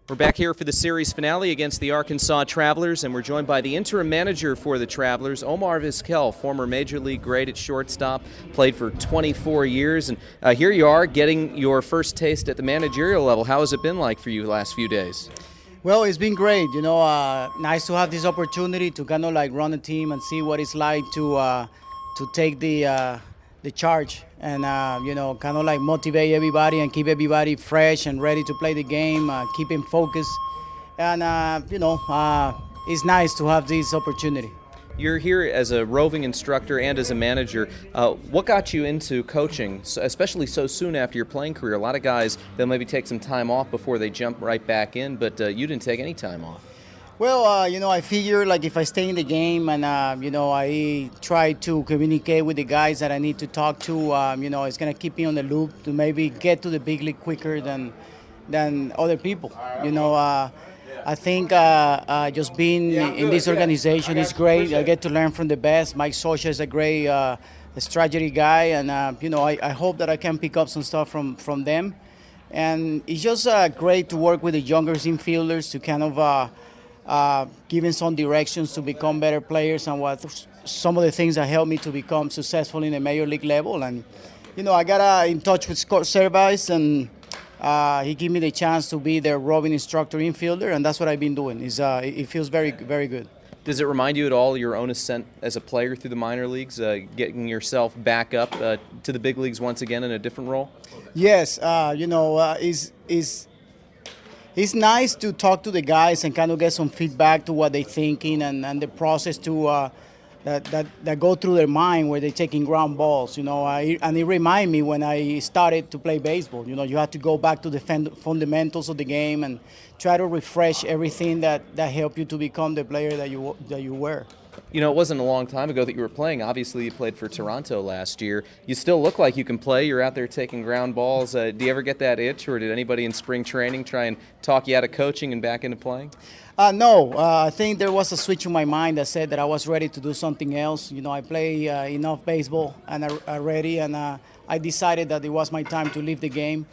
We're back here for the series finale against the Arkansas Travelers, and we're joined by the interim manager for the Travelers, Omar Vizquel, former Major League great at shortstop, played for 24 years, and here you are getting your first taste at the managerial level. How has it been like for you the last few days? Well, it's been great. Nice to have this opportunity to kind of like run a team and see what it's like to take the charge and kind of like motivate everybody and keep everybody fresh and ready to play the game, keep them focused, and it's nice to have this opportunity. You're here as a roving instructor and as a manager. What got you into coaching, especially so soon after your playing career? A lot of guys, they'll maybe take some time off before they jump right back in, but you didn't take any time off. Well, I figure like if I stay in the game and, I try to communicate with the guys that I need to talk to, it's going to keep me on the loop to maybe get to the big league quicker than other people. I think just being in this organization is great. I get to learn from the best. Mike Socha is a great strategy guy, and, I hope that I can pick up some stuff from them. And it's just great to work with the younger infielders to kind of giving some directions to become better players and what some of the things that helped me to become successful in the major league level. And I got in touch with Scott Service, and he gave me the chance to be their roving instructor infielder, and that's what I've been doing. It feels very, very good. Does it remind you at all your own ascent as a player through the minor leagues, getting yourself back up to the big leagues once again in a different role? Yes, it's nice to talk to the guys and kind of get some feedback to what they're thinking and the process to that go through their mind where they're taking ground balls. And it reminded me when I started to play baseball. You have to go back to the fundamentals of the game and try to refresh everything that helped you to become the player that you were. It wasn't a long time ago that you were playing. Obviously, you played for Toronto last year. You still look like you can play. You're out there taking ground balls. Do you ever get that itch, or did anybody in spring training try and talk you out of coaching and back into playing? No. I think there was a switch in my mind that said that I was ready to do something else. I play enough baseball and already, and I decided that it was my time to leave the game.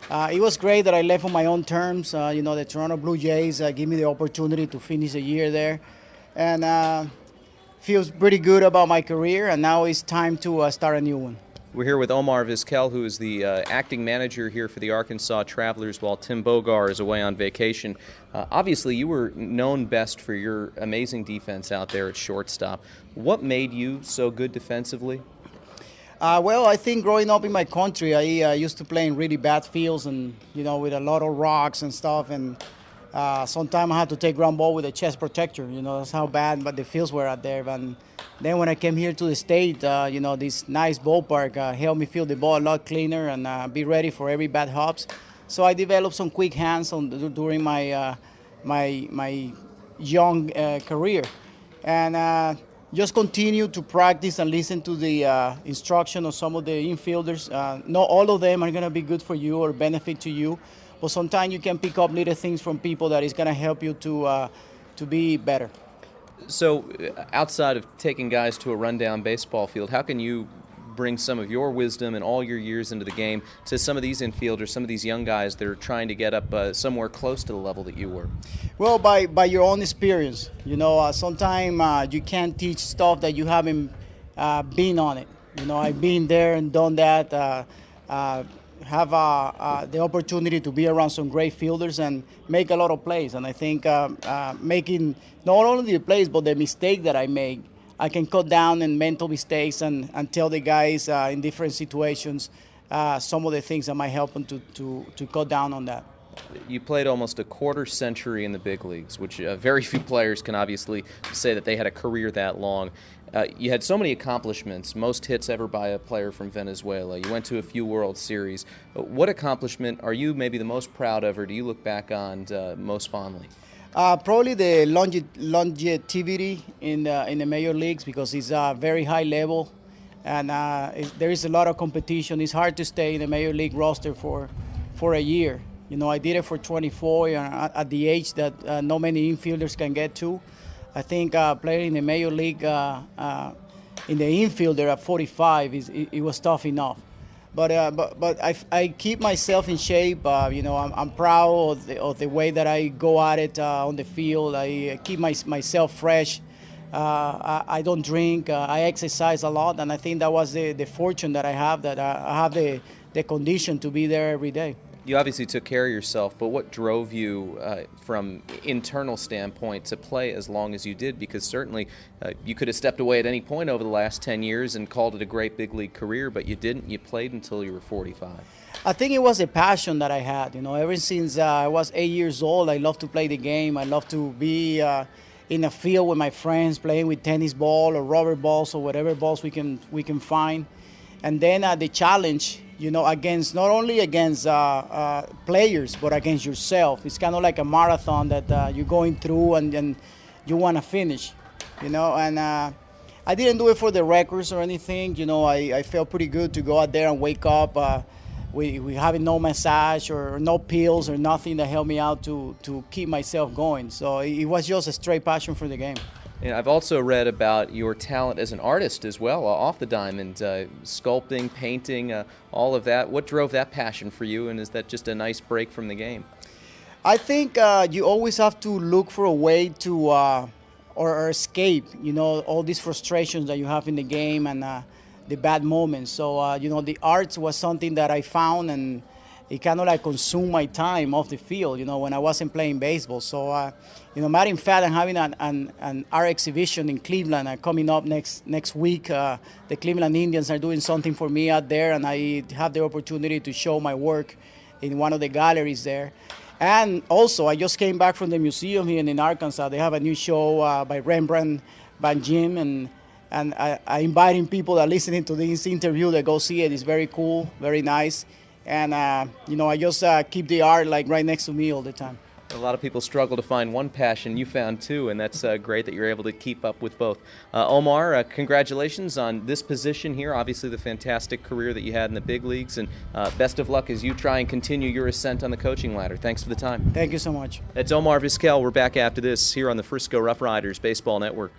It was great that I left on my own terms. The Toronto Blue Jays gave me the opportunity to finish the year there, and feels pretty good about my career, and now it's time to start a new one. We're here with Omar Vizquel, who is the acting manager here for the Arkansas Travelers while Tim Bogar is away on vacation. Obviously, you were known best for your amazing defense out there at shortstop. What made you so good defensively? Well, I think growing up in my country, I used to play in really bad fields and, with a lot of rocks and stuff, and sometimes I had to take ground ball with a chest protector. That's how bad but the fields were out there. And then when I came here to the state, this nice ballpark helped me feel the ball a lot cleaner and be ready for every bat hops. So I developed some quick hands during my my young career, and just continue to practice and listen to the instruction of some of the infielders. Not all of them are going to be good for you or benefit to you. But sometimes you can pick up little things from people that is going to help you to be better. So outside of taking guys to a rundown baseball field, how can you bring some of your wisdom and all your years into the game to some of these infielders, some of these young guys that are trying to get up somewhere close to the level that you were? Well, by your own experience. Sometimes you can't teach stuff that you haven't been on it. I've been there and done that. Have the opportunity to be around some great fielders and make a lot of plays. And I think making not only the plays but the mistake that I make, I can cut down on mental mistakes and tell the guys in different situations some of the things that might help them to cut down on that. You played almost a quarter century in the big leagues, which very few players can obviously say that they had a career that long. You had so many accomplishments, most hits ever by a player from Venezuela. You went to a few World Series. What accomplishment are you maybe the most proud of, or do you look back on most fondly? Probably the longevity in the major leagues, because it's a very high level, and there is a lot of competition. It's hard to stay in the major league roster for a year. I did it for 24 at the age that not many infielders can get to. I think playing in the major league in the infielder at 45 it was tough enough. I keep myself in shape. I'm proud of the way that I go at it on the field. I keep myself fresh. I don't drink. I exercise a lot, and I think that was the fortune that I have, that I have the condition to be there every day. You obviously took care of yourself, but what drove you from internal standpoint to play as long as you did? Because certainly you could have stepped away at any point over the last 10 years and called it a great big league career, but you didn't. You played until you were 45. I think it was a passion that I had. Ever since I was 8 years old, I love to play the game. I love to be in a field with my friends, playing with tennis ball or rubber balls or whatever balls we can find. And then the challenge, against not only against players, but against yourself. It's kind of like a marathon that you're going through and you want to finish, And I didn't do it for the records or anything. I felt pretty good to go out there and wake up. We having no massage or no pills or nothing that helped me out to keep myself going. So it was just a straight passion for the game. And I've also read about your talent as an artist as well, off the diamond, sculpting, painting, all of that. What drove that passion for you, and is that just a nice break from the game? I think you always have to look for a way to or escape, all these frustrations that you have in the game and the bad moments. So, the arts was something that I found, and it kind of like consumed my time off the field, when I wasn't playing baseball. So, matter of fact, I'm having an art exhibition in Cleveland coming up next week. The Cleveland Indians are doing something for me out there, and I have the opportunity to show my work in one of the galleries there. And also, I just came back from the museum here in Arkansas. They have a new show by Rembrandt Van Gym, and I inviting people that are listening to this interview to go see it. It's very cool, very nice. And, I just keep the art like right next to me all the time. A lot of people struggle to find one passion. You found two, and that's great that you're able to keep up with both. Omar, congratulations on this position here, obviously the fantastic career that you had in the big leagues, and best of luck as you try and continue your ascent on the coaching ladder. Thanks for the time. Thank you so much. That's Omar Vizquel. We're back after this here on the Frisco RoughRiders Baseball Network.